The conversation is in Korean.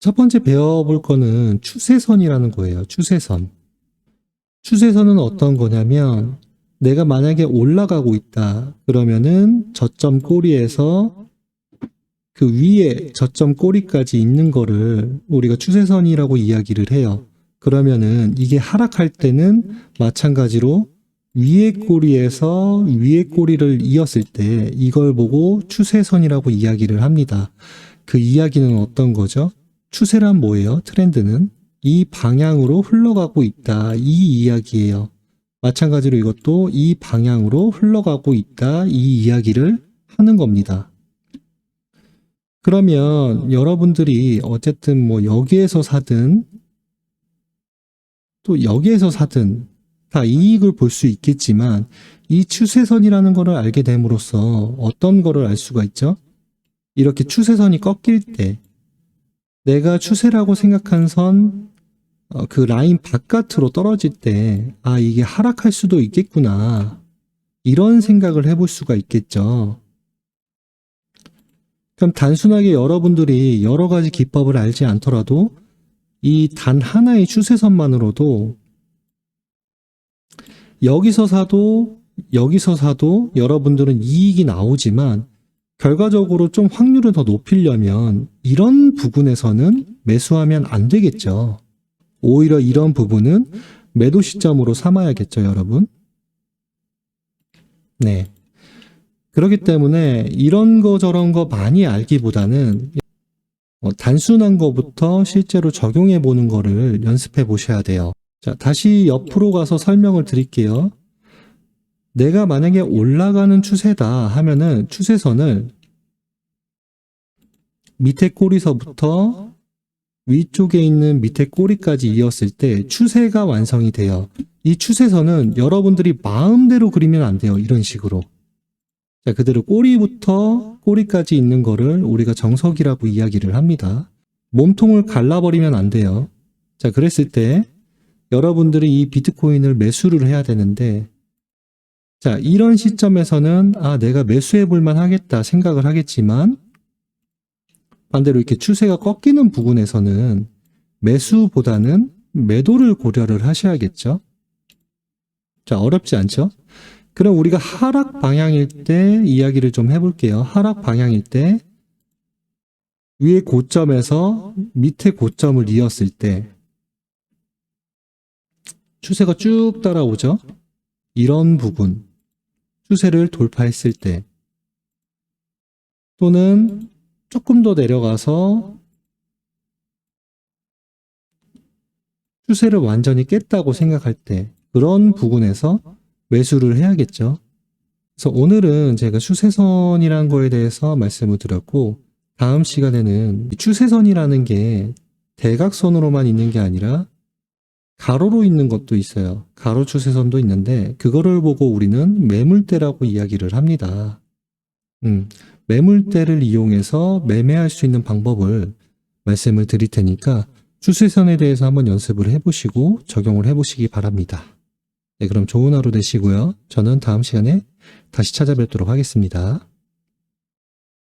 첫 번째 배워볼 거는 추세선이라는 거예요. 추세선. 추세선은 어떤 거냐면 내가 만약에 올라가고 있다. 그러면은 저점 꼬리에서 그 위에 저점 꼬리까지 있는 거를 우리가 추세선이라고 이야기를 해요. 그러면은 이게 하락할 때는 마찬가지로 위에 꼬리에서 위에 꼬리를 이었을 때 이걸 보고 추세선이라고 이야기를 합니다. 그 이야기는 어떤 거죠? 추세란 뭐예요? 트렌드는 이 방향으로 흘러가고 있다. 이 이야기예요. 마찬가지로 이것도 이 방향으로 흘러가고 있다. 이 이야기를 하는 겁니다. 그러면 여러분들이 어쨌든 뭐 여기에서 사든 또 여기에서 사든 다 이익을 볼 수 있겠지만 이 추세선이라는 거를 알게 됨으로써 어떤 거를 알 수가 있죠? 이렇게 추세선이 꺾일 때 내가 추세라고 생각한 선, 그 라인 바깥으로 떨어질 때, 아, 이게 하락할 수도 있겠구나. 이런 생각을 해볼 수가 있겠죠. 그럼 단순하게 여러분들이 여러 가지 기법을 알지 않더라도 이 단 하나의 추세선만으로도 여기서 사도 여러분들은 이익이 나오지만 결과적으로 좀 확률을 더 높이려면 이런 부분에서는 매수하면 안 되겠죠. 오히려 이런 부분은 매도 시점으로 삼아야겠죠, 여러분. 네. 그렇기 때문에 이런 거 저런 거 많이 알기보다는 단순한 거부터 실제로 적용해 보는 거를 연습해 보셔야 돼요. 자, 다시 옆으로 가서 설명을 드릴게요. 내가 만약에 올라가는 추세다 하면은 추세선을 밑에 꼬리서부터 위쪽에 있는 밑에 꼬리까지 이었을 때 추세가 완성이 돼요. 이 추세선은 여러분들이 마음대로 그리면 안 돼요. 이런 식으로. 자, 그대로 꼬리부터 꼬리까지 있는 거를 우리가 정석이라고 이야기를 합니다. 몸통을 갈라버리면 안 돼요. 자, 그랬을 때 여러분들이 이 비트코인을 매수를 해야 되는데, 자, 이런 시점에서는 아, 내가 매수해 볼만 하겠다 생각을 하겠지만 반대로 이렇게 추세가 꺾이는 부분에서는 매수보다는 매도를 고려를 하셔야겠죠. 자, 어렵지 않죠? 그럼 우리가 하락 방향일 때 이야기를 좀 해볼게요. 하락 방향일 때 위에 고점에서 밑에 고점을 이었을 때 추세가 쭉 따라오죠? 이런 부분, 추세를 돌파했을 때 또는 조금 더 내려가서 추세를 완전히 깼다고 생각할 때 그런 부분에서 매수를 해야겠죠. 그래서 오늘은 제가 추세선이라는 거에 대해서 말씀을 드렸고 다음 시간에는 추세선이라는 게 대각선으로만 있는 게 아니라 가로로 있는 것도 있어요. 가로 추세선도 있는데 그거를 보고 우리는 매물대라고 이야기를 합니다. 매물대를 이용해서 매매할 수 있는 방법을 말씀을 드릴 테니까 추세선에 대해서 한번 연습을 해보시고 적용을 해보시기 바랍니다. 네, 그럼 좋은 하루 되시고요. 저는 다음 시간에 다시 찾아뵙도록 하겠습니다.